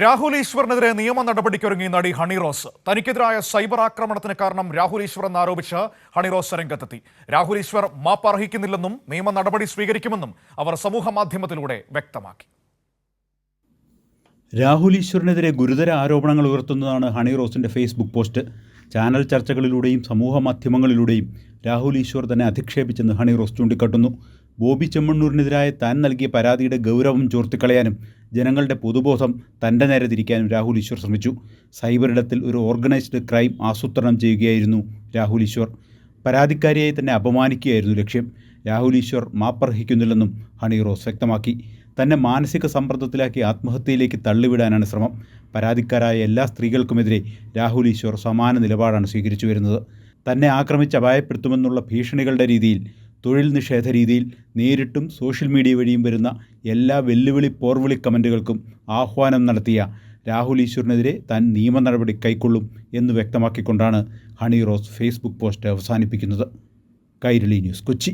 രാഹുൽ ഈശ്വറിനെതിരെ നിയമ നടപടിക്കൊരുങ്ങി നടി ഹണി റോസ്. തനിക്കെതിരായ സൈബർ ആക്രമണത്തിന് കാരണം രാഹുൽ ഈശ്വർ എന്നാരോപിച്ച് ഹണി റോസ് രംഗത്തെത്തി. രാഹുൽ ഈശ്വർ മാപ്പ് അർഹിക്കുന്നില്ലെന്നും നിയമ നടപടി സ്വീകരിക്കുമെന്നും അവർ സമൂഹ മാധ്യമത്തിലൂടെ വ്യക്തമാക്കി. രാഹുൽ ഈശ്വറിനെതിരെ ഗുരുതര ആരോപണങ്ങൾ ഉയർത്തുന്നതാണ് ഹണി റോസിൻ്റെ ഫേസ്ബുക്ക് പോസ്റ്റ്. ചാനൽ ചർച്ചകളിലൂടെയും സമൂഹ മാധ്യമങ്ങളിലൂടെയും രാഹുൽ ഈശ്വർ തന്നെ അധിക്ഷേപിച്ചെന്ന് ഹണി റോസ് ചൂണ്ടിക്കാട്ടുന്നു. ബോബി ചെമ്മണ്ണൂരിനെതിരായ താൻ നൽകിയ പരാതിയുടെ ഗൗരവം ചോർത്തിക്കളയാനും ജനങ്ങളുടെ പൊതുബോധം തൻ്റെ നേരെ തിരിക്കാനും രാഹുൽ ഈശ്വർ ശ്രമിച്ചു. സൈബറിടത്തിൽ ഒരു ഓർഗനൈസ്ഡ് ക്രൈം ആസൂത്രണം ചെയ്യുകയായിരുന്നു രാഹുൽ ഈശ്വർ. പരാതിക്കാരിയായി തന്നെ അപമാനിക്കുകയായിരുന്നു ലക്ഷ്യം. രാഹുൽ ഈശ്വർ മാപ്പർഹിക്കുന്നില്ലെന്നും ഹണി റോസ് വ്യക്തമാക്കി. തന്നെ മാനസിക സമ്മർദ്ദത്തിലാക്കി ആത്മഹത്യയിലേക്ക് തള്ളിവിടാനാണ് ശ്രമം. പരാതിക്കാരായ എല്ലാ സ്ത്രീകൾക്കുമെതിരെ രാഹുൽ ഈശ്വർ സമാന നിലപാടാണ് സ്വീകരിച്ചു വരുന്നത്. തന്നെ ആക്രമിച്ച് അപായപ്പെടുത്തുമെന്നുള്ള ഭീഷണികളുടെ രീതിയിൽ, തൊഴിൽ നിഷേധ രീതിയിൽ, നേരിട്ടും സോഷ്യൽ മീഡിയ വഴിയും വരുന്ന എല്ലാ വെല്ലുവിളി പോർവിളി കമൻറ്റുകൾക്കും ആഹ്വാനം നടത്തിയ രാഹുൽ ഈശ്വറിനെതിരെ താൻ നിയമ നടപടി കൈക്കൊള്ളും എന്ന് വ്യക്തമാക്കിക്കൊണ്ടാണ് ഹണി റോസ് ഫേസ്ബുക്ക് പോസ്റ്റ് അവസാനിപ്പിക്കുന്നത്. കൈരളി ന്യൂസ്, കൊച്ചി.